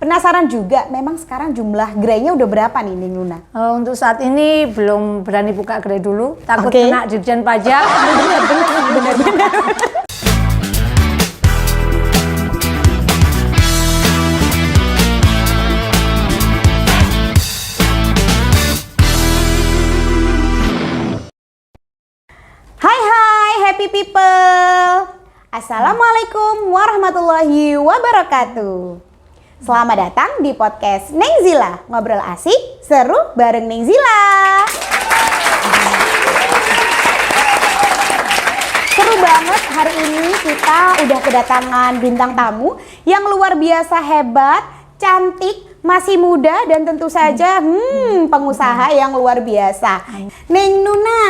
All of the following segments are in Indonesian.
Penasaran juga, memang sekarang jumlah gerainya udah berapa nih Neng Nuna? Untuk saat ini belum berani buka gerai dulu, takut Oke. kena Dirjen Pajak. Bener-bener. Hai happy people. Assalamualaikum warahmatullahi wabarakatuh. Selamat datang di podcast Neng Zila, ngobrol asik, seru bareng Neng Zila. Seru banget hari ini kita udah kedatangan bintang tamu yang luar biasa hebat, cantik, masih muda dan tentu saja pengusaha yang luar biasa. Neng Nuna.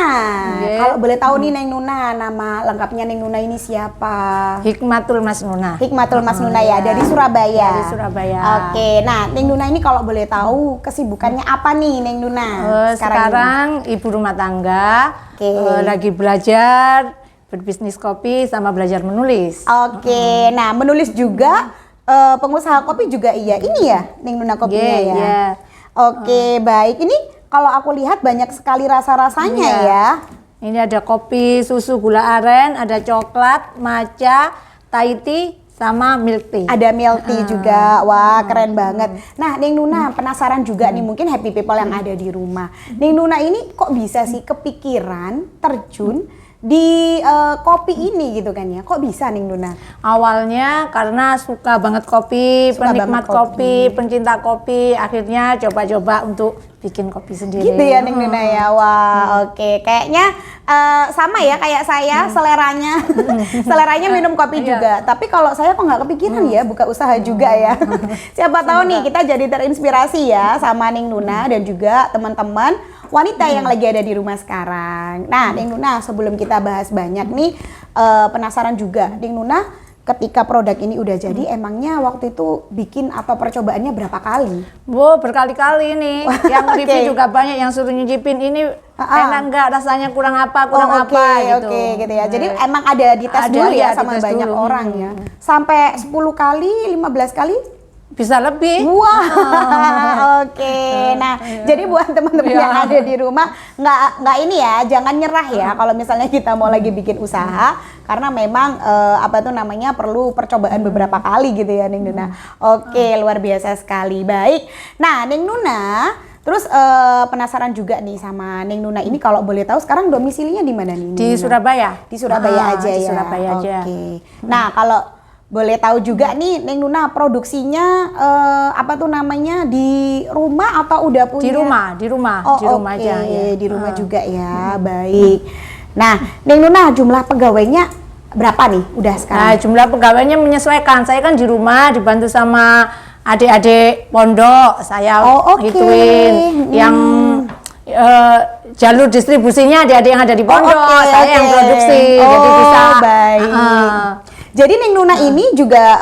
Kalau boleh tahu nih Neng Nuna, nama lengkapnya Neng Nuna ini siapa? Hikmatul Mas Nuna. Hikmatul Mas Nuna ya, dari Surabaya. Dari Surabaya. Oke, nah Neng Nuna ini kalau boleh tahu kesibukannya apa nih Neng Nuna? Sekarang ibu rumah tangga, Oke. lagi belajar berbisnis kopi sama belajar menulis. Oke, nah menulis juga, pengusaha kopi juga iya. Ini ya Neng Nuna kopinya ya. Yeah. Oke, baik. Ini kalau aku lihat banyak sekali rasa-rasanya ya. Ini ada kopi, susu, gula aren, ada coklat, matcha, Thai tea, sama milk tea. Ada milk tea juga. Wah, keren banget. Nah, Neng Nuna penasaran juga nih, mungkin happy people yang ada di rumah. Neng Nuna ini kok bisa sih kepikiran terjun di kopi ini gitu kan ya? Kok bisa Neng Nuna? Awalnya karena suka banget kopi, Suka penikmat banget kopi. pencinta kopi, akhirnya coba-coba untuk bikin kopi sendiri. Gitu ya Neng Nuna ya. Wah, oke. Kayaknya sama ya kayak saya, seleranya minum kopi juga. Tapi kalau saya kok nggak kepikiran ya buka usaha juga ya. Siapa tahu nih kita jadi terinspirasi ya sama Neng Nuna dan juga teman-teman wanita yang lagi ada di rumah sekarang. Nah, Neng Nuna, sebelum kita bahas banyak nih, penasaran juga, Neng Nuna, ketika produk ini udah jadi, emangnya waktu itu bikin atau percobaannya berapa kali? Wow, berkali-kali nih. Yang review juga banyak, yang suruh nyicipin ini enak enggak, rasanya kurang apa gitu. Oke, gitu ya. Jadi emang ada dites dulu ya sama dites banyak dulu. orang ya. Sampai 10 kali, 15 kali? Bisa lebih. Wah, oke. Nah, jadi buat teman-teman yang ada di rumah, nggak ini ya, jangan nyerah ya. Kalau misalnya kita mau lagi bikin usaha, karena memang perlu percobaan beberapa kali gitu ya, Neng Nuna. Oke, luar biasa sekali. Baik. Nah, Neng Nuna, terus penasaran juga nih sama Neng Nuna ini, kalau boleh tahu sekarang domisilinya di mana nih? Di Surabaya. Di Surabaya aja di ya. Surabaya aja. Oke. Nah, kalau boleh tahu juga nih Neng Nuna, produksinya di rumah atau udah punya? Di rumah aja ya. Di rumah juga ya. Baik. Nah, Neng Nuna, jumlah pegawainya berapa nih udah sekarang? Nah, jumlah pegawainya menyesuaikan. Saya kan di rumah dibantu sama adik-adik pondok. Saya gituin yang jalur distribusinya adik-adik yang ada di pondok, saya yang produksi. Jadi bisa baik. Jadi Neng Nuna ini juga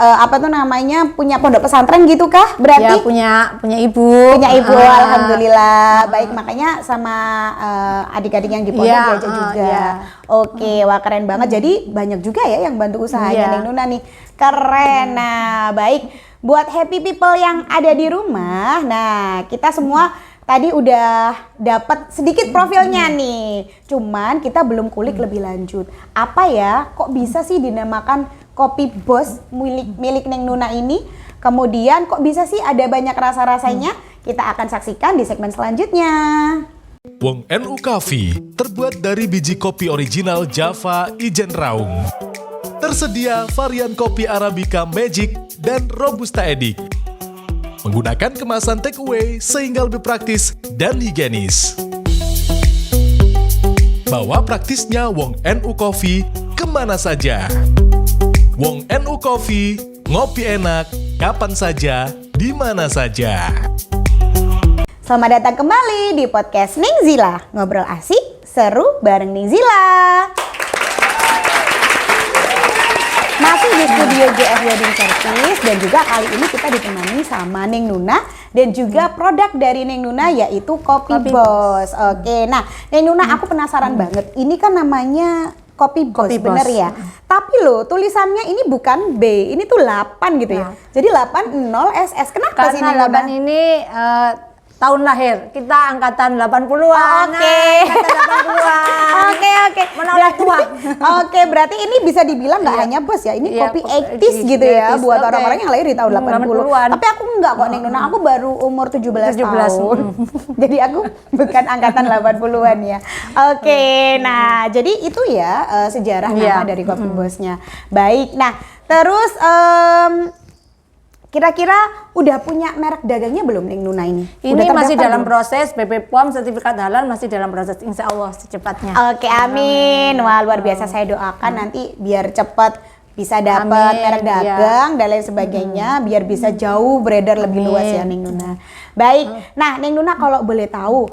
punya pondok pesantren gitu kah? Berarti ya, punya ibu. Punya ibu, alhamdulillah. Baik, makanya sama adik-adik yang di pondok diajak juga. Oke, wah keren banget. Jadi banyak juga ya yang bantu usahanya Neng Nuna nih. Keren. Nah, baik. Buat happy people yang ada di rumah, nah kita semua tadi udah dapat sedikit profilnya nih. Cuman kita belum kulik lebih lanjut. Apa ya, kok bisa sih dinamakan Kopi Bos milik Neng Nuna ini? Kemudian kok bisa sih ada banyak rasa-rasanya? Kita akan saksikan di segmen selanjutnya. Wong NU Coffee terbuat dari biji kopi original Java Ijen Raung. Tersedia varian kopi Arabica Magic dan Robusta Edik. Menggunakan kemasan take away sehingga lebih praktis dan higienis. Bawa praktisnya Wong NU Coffee kemana saja. Wong NU Coffee, ngopi enak, kapan saja, di mana saja. Selamat datang kembali di podcast Neng Zila, ngobrol asik, seru bareng Neng Zila. Masih di studio JF Wedding Service dan juga kali ini kita ditemani sama Neng Nuna dan juga produk dari Neng Nuna yaitu Kopi Bos. Oke, nah Neng Nuna aku penasaran banget. Ini kan namanya Kopi Bos, Kopi bener Bos. ya. Tapi loh, tulisannya ini bukan B, ini tuh 8 gitu ya. Jadi 80 SS. Kenapa sih Karena Neng Nuna? 8 ini tahun lahir. Kita angkatan 80-an. Oke. Angkatan 80-an. Oke. Menolak tua. Oke, berarti ini bisa dibilang nggak hanya Bos ya. Ini Iya, kopi kopi 80s gitu ya 80s, buat oke. orang-orang yang lahir di tahun 80. 80-an. Tapi aku enggak kok Neng Nuna, aku baru umur 17 tahun. Jadi aku bukan angkatan 80-an ya. Oke, nah jadi itu ya sejarah nama dari Kopi Bosnya. Baik, nah terus kira-kira udah punya merek dagangnya belum Neng Nuna ini? Ini Udah masih terdaftar dalam belum? proses BP POM sertifikat halal, masih dalam proses, insya Allah secepatnya. Oke, amin. Wah, luar biasa, saya doakan nanti biar cepat bisa dapat Amin, merek dagang dan lain sebagainya, biar bisa jauh beredar lebih luas ya Neng Nuna. Baik. Nah, Neng Nuna kalau boleh tahu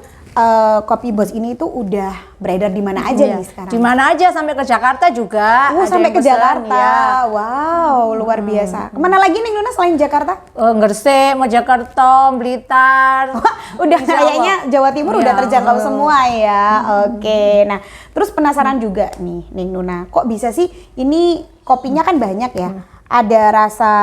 Kopi Bos ini tuh udah beredar di mana aja nih sekarang? Di mana aja, sampai ke Jakarta juga. ada Sampai yang ke pesan, Jakarta. ya. Wow, luar biasa. Kemana lagi Neng Nuna selain Jakarta? Gresik, Mojokerto, Blitar. Udah Insya kayaknya Allah. Jawa Timur udah Iya. terjangkau semua ya. Oke. Nah, terus penasaran juga nih Neng Nuna, kok bisa sih ini kopinya kan banyak ya? Ada rasa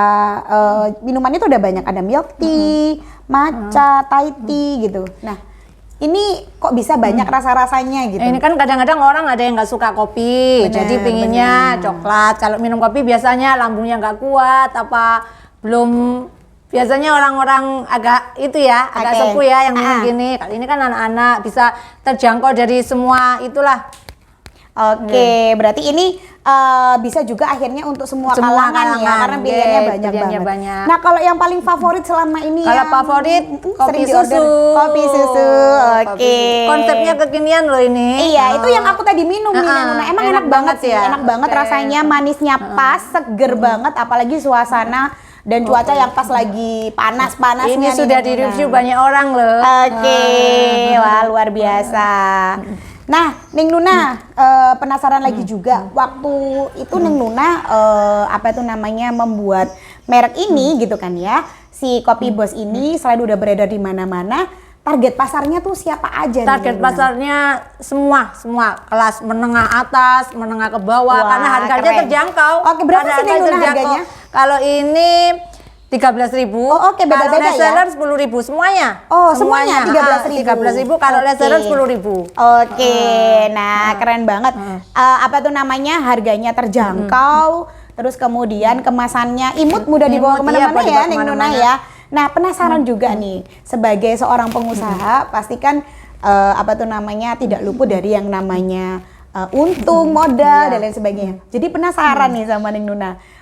minumannya tuh udah banyak, ada milk tea, matcha, Thai tea gitu. Nah, ini kok bisa banyak rasa-rasanya gitu? Ini kan kadang-kadang orang ada yang nggak suka kopi, Bener, jadi pinginnya coklat. Kalau minum kopi biasanya lambungnya nggak kuat, apa belum. Biasanya orang-orang agak itu ya, agak Oke. sepuh ya yang minum gini. Kali ini kan anak-anak bisa terjangkau dari semua itulah. Oke, berarti ini bisa juga akhirnya untuk semua, Semua kalangan ya, kalangan. karena pilihannya Yes, banyak pilihannya banget. banyak. Nah, kalau yang paling favorit selama ini Kalau yang favorit kopi sering diorder? susu. Kopi susu, oke. Konsepnya kekinian loh ini. Iya, itu yang aku tadi minum nih, Nuna. Emang enak banget sih, ya. enak banget rasanya, manisnya pas, seger banget, apalagi suasana dan cuaca yang pas lagi panas-panasnya. Ini nih, sudah Neng di Nuna. review banyak orang loh. Oke, wah luar biasa. Nah, Neng Nuna penasaran lagi juga. Waktu itu Neng Nuna apa itu namanya membuat merek ini gitu kan ya. Si Kopi Bos ini selain udah beredar di mana-mana, target pasarnya tuh siapa aja? nih, Target Neng Nuna? pasarnya semua kelas menengah atas, menengah ke bawah, Wah, karena harganya keren. terjangkau. Oke, berapa sih, Neng Nuna, terjangkau. harganya? Kalau ini 13.000. Oh, oke, beda-beda kalau ya? reseller 10.000 semuanya. Oh, semuanya 13.000. 13.000, kalau Oke. reseller 10.000. Oke, nah keren banget. Apa tuh namanya, harganya terjangkau, terus kemudian kemasannya imut, mudah dibawa Imut, kemana-mana iya, ya, dibawa Neng Nuna kemana-mana. ya. Nah penasaran juga nih, sebagai seorang pengusaha, pastikan apa tuh namanya tidak luput dari yang namanya untung, modal dan lain sebagainya. Jadi penasaran nih sama Neng Nuna.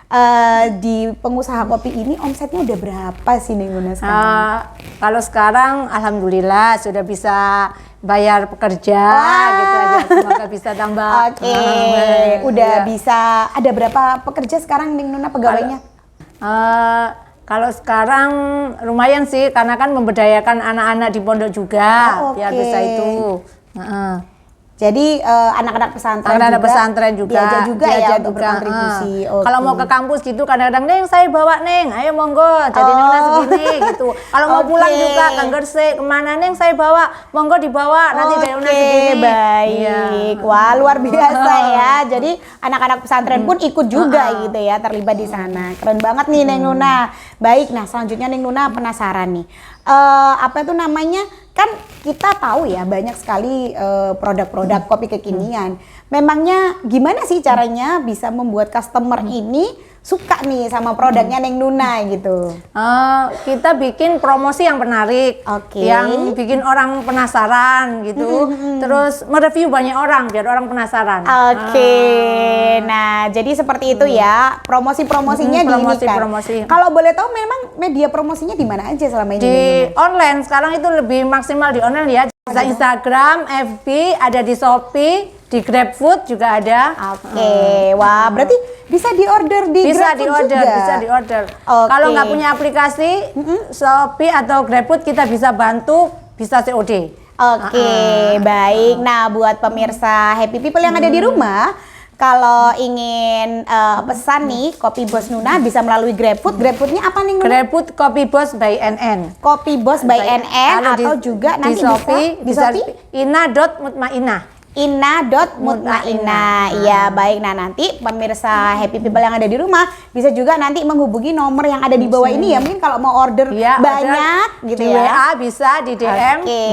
Di pengusaha kopi ini omsetnya udah berapa sih Neng Nuna sekarang? Kalau sekarang alhamdulillah sudah bisa bayar pekerja gitu aja. Semoga bisa tambah. Oke, udah bisa. Ada berapa pekerja sekarang Neng Nuna pegawainya? Kalau sekarang lumayan sih, karena kan memberdayakan anak-anak di pondok juga, Oh, biar oke. bisa itu. Jadi anak-anak pesantren Anak-anak juga pesantren juga diajak juga ya diajak untuk juga, berkontribusi. Oke. Kalau mau ke kampus gitu kadang-kadang, Neng saya bawa Neng, ayo monggo, jadi Neng segini gitu. Kalau mau pulang Oke. juga ke Gresik kemana Neng saya bawa, monggo dibawa, nanti dari Neng segini. Baik. Wah, luar biasa ya. Jadi anak-anak pesantren pun ikut juga gitu ya, terlibat di sana. Keren banget nih Neng Nuna. Baik, nah selanjutnya Neng Nuna penasaran nih. Apa itu namanya? Kan kita tahu ya banyak sekali produk-produk kopi kekinian. Memangnya gimana sih caranya bisa membuat customer ini suka nih sama produknya Neng Nuna gitu? Kita bikin promosi yang menarik, Oke. yang bikin orang penasaran gitu. Terus mereview banyak orang biar orang penasaran. Oke, nah jadi seperti itu ya promosi-promosinya di ini kan. Promosi. Kalau boleh tahu memang media promosinya di mana aja selama ini? Di Neng Nuna? online sekarang itu lebih maksimal di online ya. Bisa Instagram, FB, ada di Shopee, di GrabFood juga ada. Oke, wah berarti bisa diorder di Bisa GrabFood diorder, juga? bisa diorder. Oke. Kalau nggak punya aplikasi Shopee atau GrabFood kita bisa bantu, bisa COD. Oke, baik. Nah, buat pemirsa Happy People yang ada di rumah, kalau ingin pesan nih Kopi Bos Nuna bisa melalui GrabFood. GrabFoodnya apa nih Nuna? GrabFood Kopi Bos by NN. Kopi Bos by NN Kalau atau juga nanti di Shopee, bisa di Shopee? ina.mutmainah. ina.mutmainah. Iya, baik. Nah, nanti pemirsa Happy People yang ada di rumah bisa juga nanti menghubungi nomor yang ada di bawah ini ya. Mungkin kalau mau order banyak order gitu di ya. WA bisa di DM. Oke,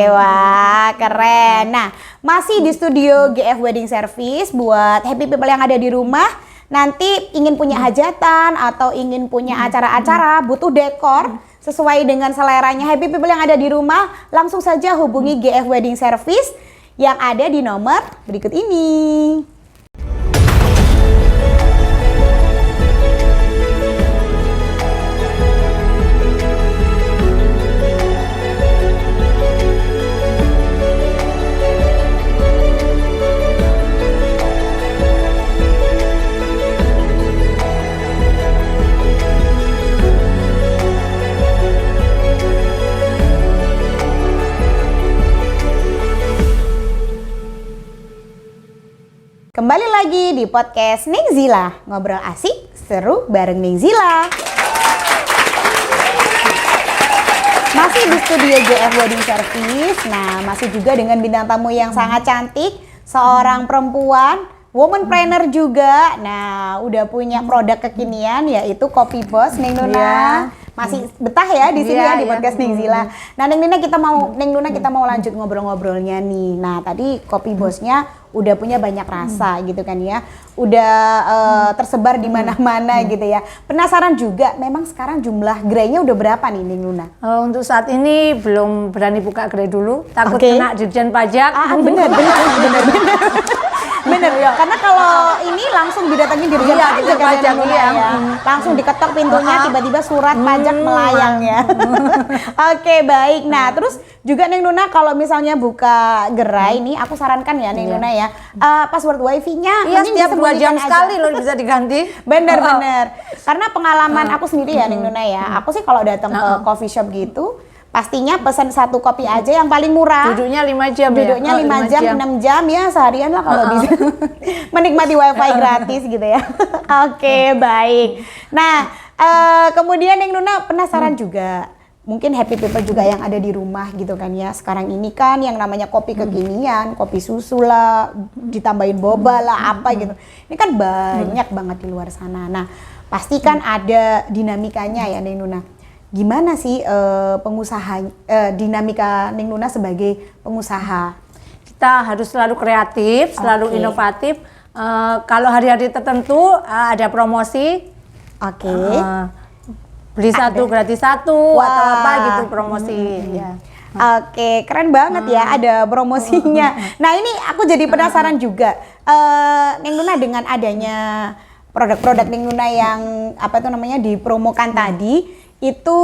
wah keren. Nah, masih di studio GF Wedding Service buat Happy People yang ada di rumah. Nanti ingin punya hajatan atau ingin punya acara-acara, butuh dekor sesuai dengan seleranya Happy People yang ada di rumah, langsung saja hubungi GF Wedding Service yang ada di nomor berikut ini. Kembali lagi di podcast Neng Zila, ngobrol asik, seru bareng Neng Zila. Masih di studio GF Wedding Service, nah masih juga dengan bintang tamu yang sangat cantik, seorang perempuan, woman planner juga. Nah, udah punya produk kekinian yaitu Kopi Boss, Neng Nuna. Masih betah ya di sini ya di podcast Neng Zila. Nah, Neng Nuna kita mau lanjut ngobrol-ngobrolnya nih. Nah, tadi Kopi Bossnya udah punya banyak rasa gitu kan ya. Udah tersebar di mana-mana gitu ya. Penasaran juga, memang sekarang jumlah gerainya udah berapa nih Neng Nuna? Untuk saat ini belum berani buka gerai dulu, takut kena Dirjen Pajak. Bener. Bener ya, karena kalau ini langsung didatengin Dirjen Pajak ya. Langsung diketok pintunya, tiba-tiba surat pajak melayang ya. Oke, baik. Nah, terus juga Neng Nuna kalau misalnya buka gerai ini, aku sarankan ya Neng Nuna ya, password wifi-nya setiap 2 jam sekali loh bisa diganti. Bener. Karena pengalaman aku sendiri ya Neng Nuna ya, aku sih kalau datang ke coffee shop gitu, pastinya pesan 1 kopi aja yang paling murah. Duduknya 5 jam Duduknya 5 jam, 6 jam ya seharian lah kalau bisa. Menikmati wifi gratis gitu ya. Oke, baik. Nah, kemudian Neng Nuna penasaran juga. Mungkin Happy People juga yang ada di rumah gitu kan ya. Sekarang ini kan yang namanya kopi kekinian, kopi susu lah, ditambahin boba lah, apa gitu. Ini kan banyak banget di luar sana. Nah, pasti kan ada dinamikanya ya Neng Nuna. Gimana sih dinamika Neng Nuna sebagai pengusaha? Kita harus selalu kreatif, selalu inovatif. Kalau hari-hari tertentu ada promosi. Beli 1 gratis 1 atau apa gitu promosi. Ya. Oke, keren banget ya ada promosinya. Nah, ini aku jadi penasaran juga. Neng Nuna dengan adanya produk-produk Neng Nuna yang dipromokan tadi, itu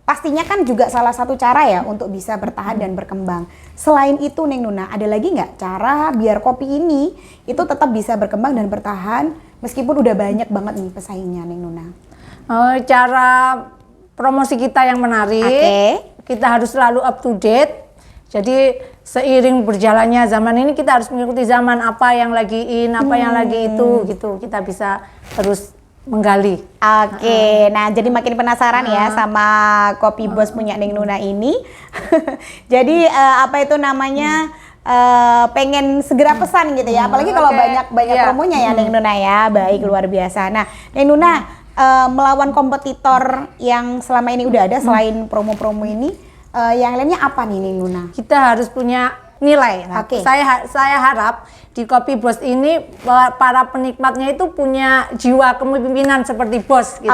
pastinya kan juga salah satu cara ya untuk bisa bertahan dan berkembang. Selain itu Neng Nuna, ada lagi nggak cara biar kopi ini itu tetap bisa berkembang dan bertahan meskipun udah banyak banget nih pesaingnya Neng Nuna? Cara promosi kita yang menarik, kita harus selalu up to date. Jadi seiring berjalannya zaman ini kita harus mengikuti zaman, apa yang lagi in, apa yang lagi itu gitu. Kita bisa terus menggali. Nah jadi makin penasaran ya sama Kopi Boss punya Neng Nuna ini. Jadi pengen segera pesan gitu ya. Apalagi kalau banyak promonya ya Neng Nuna ya. Baik, luar biasa. Nah Neng Nuna melawan kompetitor yang selama ini udah ada selain promo-promo ini, yang lainnya apa nih Neng Nuna? Kita harus punya nilai. Saya harap di Kopi Boss ini para penikmatnya itu punya jiwa kepemimpinan seperti bos gitu.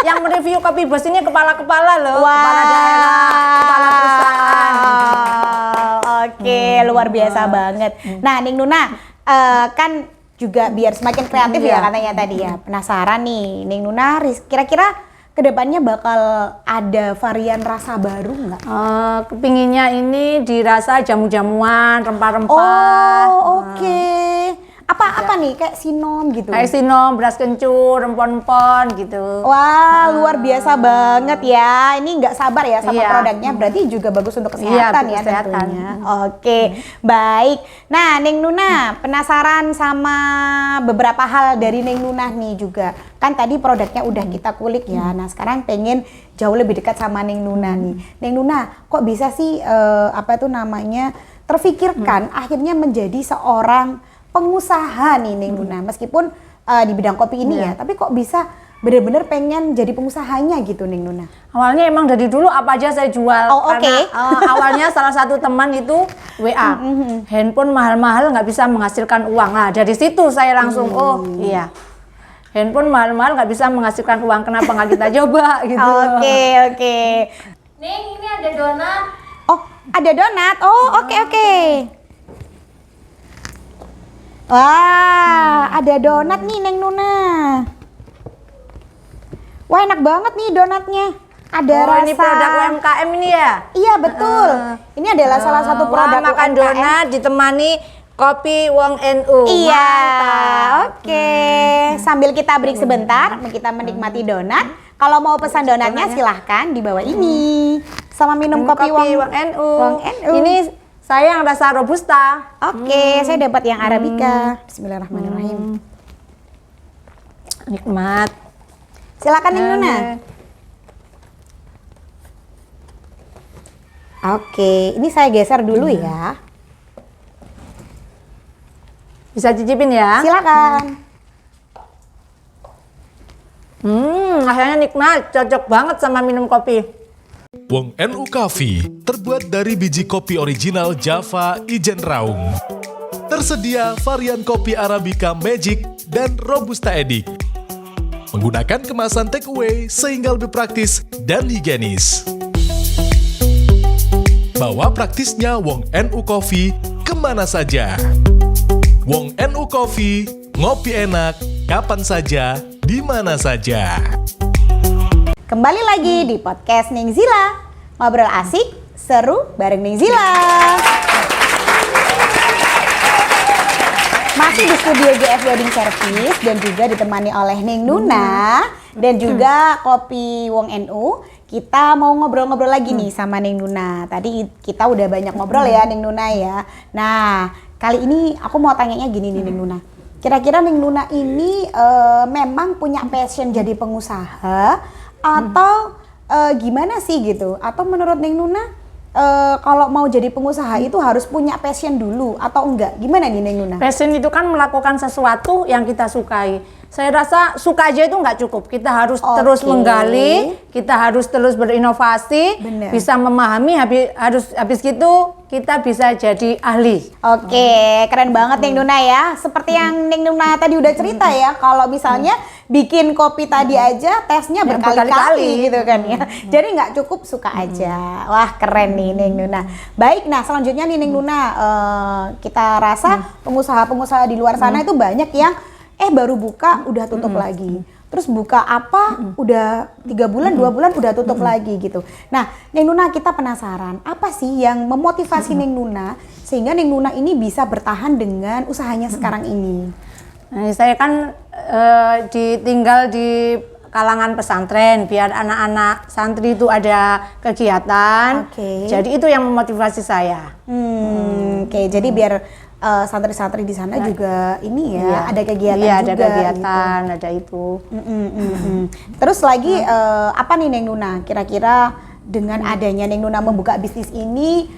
Yang mereview Kopi Boss ini kepala-kepala loh, kepala daerah, kepala perusahaan. Luar biasa banget. Nah, Neng Nuna kan juga biar semakin kreatif ya katanya tadi ya. Penasaran nih, Neng Nuna kira-kira kedepannya bakal ada varian rasa baru nggak? Kepinginnya ini dirasa jamu-jamuan, rempah-rempah. Apa nih kayak sinom gitu? Kayak sinom, beras kencur, rempon-rempon gitu. Wah, luar biasa banget ya. Ini nggak sabar ya sama produknya. Berarti juga bagus untuk kesehatan ya tentunya. Baik. Nah, Neng Nuna penasaran sama beberapa hal dari Neng Nuna nih juga. Kan tadi produknya udah kita kulik ya. Nah, sekarang pengen jauh lebih dekat sama Neng Nuna nih. Neng Nuna, kok bisa sih terfikirkan akhirnya menjadi seorang pengusaha nih Neng Nuna, meskipun di bidang kopi ini ya, tapi kok bisa benar-benar pengen jadi pengusahanya gitu Neng Nuna? Awalnya emang dari dulu apa aja saya jual. Karena awalnya salah satu teman itu WA, handphone mahal-mahal nggak bisa menghasilkan uang. Nah dari situ saya langsung iya, handphone mahal-mahal nggak bisa menghasilkan uang, kenapa nggak kita coba gitu. Oke. Neng, ini ada donat. Oh, ada donat. Oh, oke. Wah, ada donat nih Neng Nuna. Wah, enak banget nih donatnya. Ada rasa. Ini produk UMKM ini ya? Iya, betul. Ini adalah salah satu produk makan UMKM. donat ditemani kopi Wong NU. Iya, oke. Sambil kita break sebentar, kita menikmati donat. Kalau mau pesan donatnya silahkan di bawah ini. Sama minum kopi Wong NU. NU. Ini saya yang rasa robusta. Oke, saya dapat yang Arabica. Bismillahirrahmanirrahim. Nikmat. Silakan Neng Nuna. Oke, ini saya geser dulu ya. Bisa cicipin ya? Silakan. Rasanya nikmat, cocok banget sama minum kopi. Wong NU Coffee terbuat dari biji kopi original Java Ijen Raung. Tersedia varian kopi Arabica Magic dan Robusta Edict. Menggunakan kemasan take away sehingga lebih praktis dan higienis. Bawa praktisnya Wong NU Coffee kemana saja. Wong NU Coffee, ngopi enak, kapan saja, di mana saja. Kembali lagi di podcast Neng Zila. Ngobrol asik, seru bareng Neng Zila. Masih di studio GF Wedding Service dan juga ditemani oleh Neng Nuna dan juga kopi Wong NU. Kita mau ngobrol-ngobrol lagi nih sama Neng Nuna. Tadi kita udah banyak ngobrol ya Neng Nuna ya. Nah, kali ini aku mau tanyanya gini nih Neng Nuna. Kira-kira Neng Nuna ini memang punya passion jadi pengusaha atau gimana sih gitu? Atau menurut Neng Nuna kalau mau jadi pengusaha itu harus punya passion dulu atau enggak? Gimana nih Neng Nuna? Passion itu kan melakukan sesuatu yang kita sukai. Saya rasa suka aja itu nggak cukup. Kita harus terus menggali, kita harus terus berinovasi, bisa memahami, habis gitu kita bisa jadi ahli. Oke, keren banget Neng Nuna ya. Seperti yang Neng Nuna tadi udah cerita ya, kalau misalnya bikin kopi tadi aja tesnya berkali-kali gitu kan ya. Jadi nggak cukup suka aja. Wah, keren nih Neng Nuna. Baik, nah selanjutnya nih Neng Nuna, kita rasa pengusaha-pengusaha di luar sana itu banyak yang baru buka udah tutup lagi. Terus buka apa udah 3 bulan, 2 bulan udah tutup lagi gitu. Nah, Neng Nuna kita penasaran, apa sih yang memotivasi Neng Nuna sehingga Neng Nuna ini bisa bertahan dengan usahanya sekarang ini? Nah, saya kan tinggal di kalangan pesantren biar anak-anak santri itu ada kegiatan. Jadi itu yang memotivasi saya. Oke, jadi biar santri-santri di sana juga ini ya, ada kegiatan juga. Ada kegiatan, gitu. Ada itu. Terus lagi apa nih Neng Nuna? Kira-kira dengan adanya Neng Nuna membuka bisnis ini,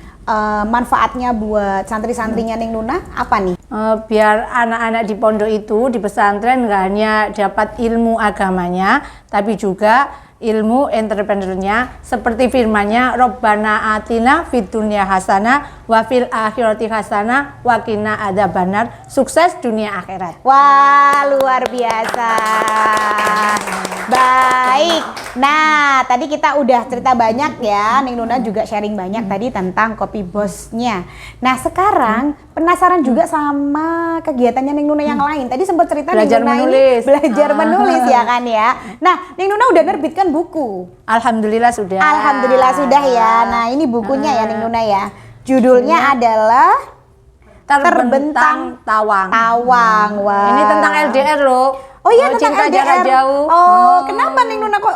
manfaatnya buat santri-santrinya Neng Nuna apa nih? Biar anak-anak di pondok itu, di pesantren nggak hanya dapat ilmu agamanya, tapi juga ilmu entrepreneurnya seperti firman-Nya Robbana atina fid dunya hasanah wa fil akhirati hasanah wa qina adzabannar. Sukses dunia akhirat. Wah, luar biasa. Baik. Nah, tadi kita udah cerita banyak ya. Neng Nuna juga sharing banyak tadi tentang kopi bosnya. Nah, sekarang penasaran juga sama kegiatannya Neng Nuna yang lain. Tadi sempat cerita belajar Neng Nuna menulis. Ini belajar menulis ya kan ya. Nah, Neng Nuna udah nerbitkan buku. Alhamdulillah sudah. Alhamdulillah sudah ya. Nah, ini bukunya ya Neng Nuna ya. Judulnya adalah Terbentang Tawang. Tawang. Wah. Ini tentang LDR loh. Oh iya, tentang cinta LDR. jarak jauh. Oh, kenapa Neng Nuna kok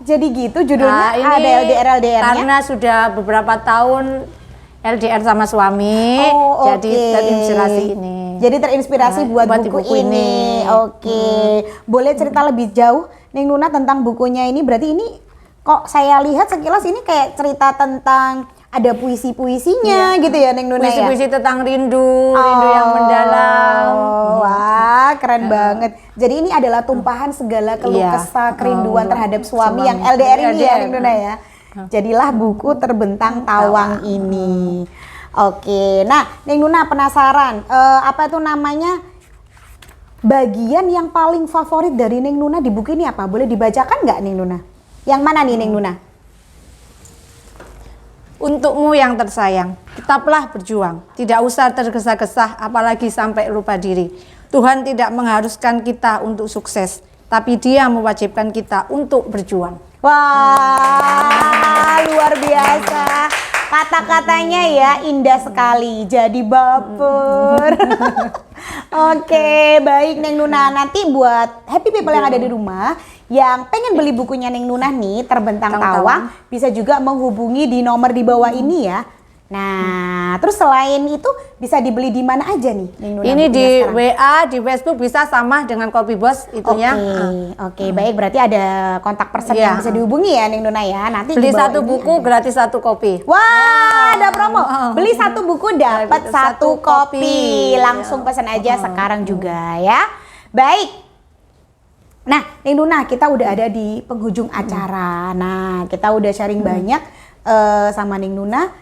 jadi gitu judulnya? Ini ada LDR-nya? Karena sudah beberapa tahun LDR sama suami, jadi terinspirasi ini. Jadi terinspirasi buat buku ini. Oke. Boleh cerita lebih jauh Neng Nuna tentang bukunya ini? Berarti ini kok saya lihat sekilas ini kayak cerita tentang ada puisi-puisinya gitu ya Neng Nuna ya. Puisi-puisi tentang rindu yang mendalam. Wah, keren banget. Jadi ini adalah tumpahan segala keluh kesah kerinduan terhadap suami yang LDR ini ya Neng Nuna ya. Jadilah buku terbentang tawang ini. Oke, nah Neng Nuna penasaran, apa tuh namanya, bagian yang paling favorit dari Neng Nuna di buku ini apa? Boleh dibacakan nggak Neng Nuna? Yang mana nih Neng Nuna? Untukmu yang tersayang, tetaplah berjuang. Tidak usah tergesa-gesa, apalagi sampai lupa diri. Tuhan tidak mengharuskan kita untuk sukses, tapi Dia mewajibkan kita untuk berjuang. Wah, luar biasa. Kata-katanya ya indah sekali, jadi baper. Oke, baik Neng Nuna. Nanti buat happy people yang ada di rumah, yang pengen beli bukunya Neng Nuna nih, Terbentang Tawang, bisa juga menghubungi di nomor di bawah ini ya. Nah, terus selain itu bisa dibeli di mana aja nih Neng Nuna? Ini di sekarang? WA, di Facebook bisa sama dengan Kopi Bos itunya. Oke, baik, berarti ada kontak person yang bisa dihubungi ya Neng Nuna ya. Nanti beli satu buku gratis satu kopi. Wah, ada promo. Beli satu buku dapat satu kopi. Langsung pesan aja sekarang juga ya. Baik. Nah, Neng Nuna, kita udah ada di penghujung acara. Nah, kita udah sharing banyak sama Neng Nuna.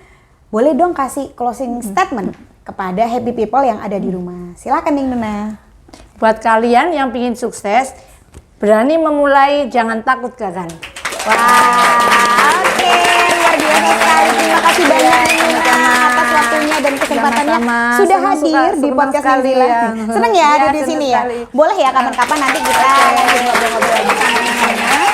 Boleh dong kasih closing statement kepada happy people yang ada di rumah. Silakan Neng Nuna. Buat kalian yang ingin sukses, berani memulai, jangan takut gagal. Wah, oke, luar biasa sekali. Terima kasih banyak Neng Nuna atas waktunya dan kesempatannya sudah hadir di podcast Nizila. Seneng ya ada di sini ya. Boleh ya kapan-kapan nanti kita ngobrol-ngobrol lagi sama Neng Nuna.